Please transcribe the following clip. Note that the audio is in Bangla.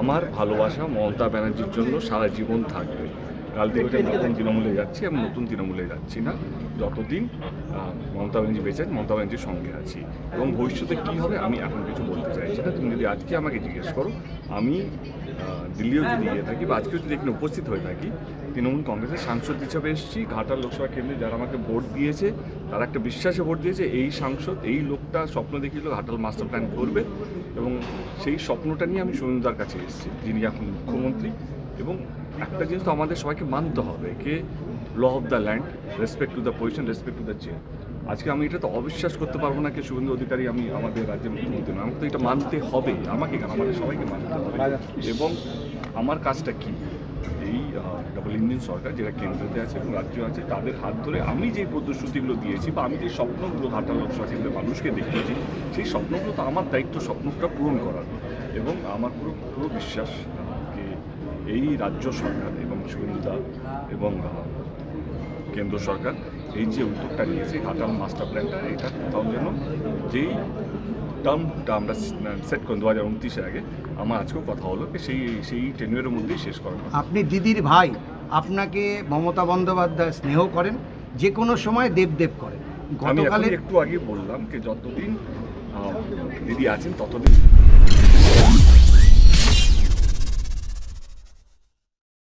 আমার ভালোবাসা মমতা ব্যানার্জির জন্য সারা জীবন থাকবে। কাল থেকে ওটা নতুন তৃণমূলে যাচ্ছি, আমি নতুন তৃণমূলে যাচ্ছি না। যতদিন মমতা ব্যানার্জি বেঁচে আছে, মমতা ব্যানার্জির সঙ্গে আছি। এবং ভবিষ্যতে কী হবে আমি এখন কিছু বলতে চাইছি না। তুমি যদি আজকে আমাকে জিজ্ঞেস করো, আমি দিল্লিও যদি গিয়ে থাকি বা আজকেও যদি এখানে উপস্থিত হয়ে থাকি, তৃণমূল কংগ্রেসের সাংসদ হিসাবে এসেছি। ঘাটাল লোকসভা কেন্দ্রে যারা আমাকে ভোট দিয়েছে, তারা একটা বিশ্বাসে ভোট দিয়েছে। এই সাংসদ, এই লোকটা স্বপ্ন দেখিয়েছিল ঘাটাল মাস্টার প্ল্যান করবে, এবং সেই স্বপ্নটা নিয়ে আমি শুভেন্দুদার কাছে এসেছি, যিনি এখন মুখ্যমন্ত্রী। এবং একটা জিনিস তো আমাদের সবাইকে মানতে হবে, কে law of the land, respect to the position, respect to the chair. আজকে আমি এটা তো অবিশ্বাস করতে পারবো না যে শুভেন্দু অধিকারী আমি আমাদের রাজ্যের মুখ্যমন্ত্রী নয়। আমাকে তো এটা মানতে হবে, আমাকে কেন, আমাদের সবাইকে মানতে হবে। এবং আমার কাজটা কি, এই ডবল ইঞ্জিন সরকার যেটা কেন্দ্রতে আছে এবং রাজ্য আছে, তাদের হাত ধরে আমি যে প্রতিশ্রুতিগুলো দিয়েছি বা আমি যে স্বপ্নগুলো ঘাটাল লোকসভা কেন্দ্রের মানুষকে দেখিয়েছি, সেই স্বপ্নগুলো তো আমার দায়িত্ব স্বপ্নটা পূরণ করার। এবং আমার পুরো বিশ্বাস যে এই রাজ্য সরকার এবং শুভেন্দুদা এবং কেন্দ্র সরকার এই যে উদ্যোগটা নিয়েছে ঘাটাল মাস্টার প্ল্যানটা, এটা কোথাও যেন যেই টার্মটা আমরা সেট করি 2029-এর আগে, আমার আজকেও কথা হলো যে সেই টেনিউরের মধ্যেই শেষ করা। আপনি দিদির ভাই, আপনাকে মমতা বন্দ্যোপাধ্যায় স্নেহ করেন, যে কোনো সময় দেব করেন। আমি গতকালে একটু আগে বললাম যে যতদিন দিদি আছেন ততদিন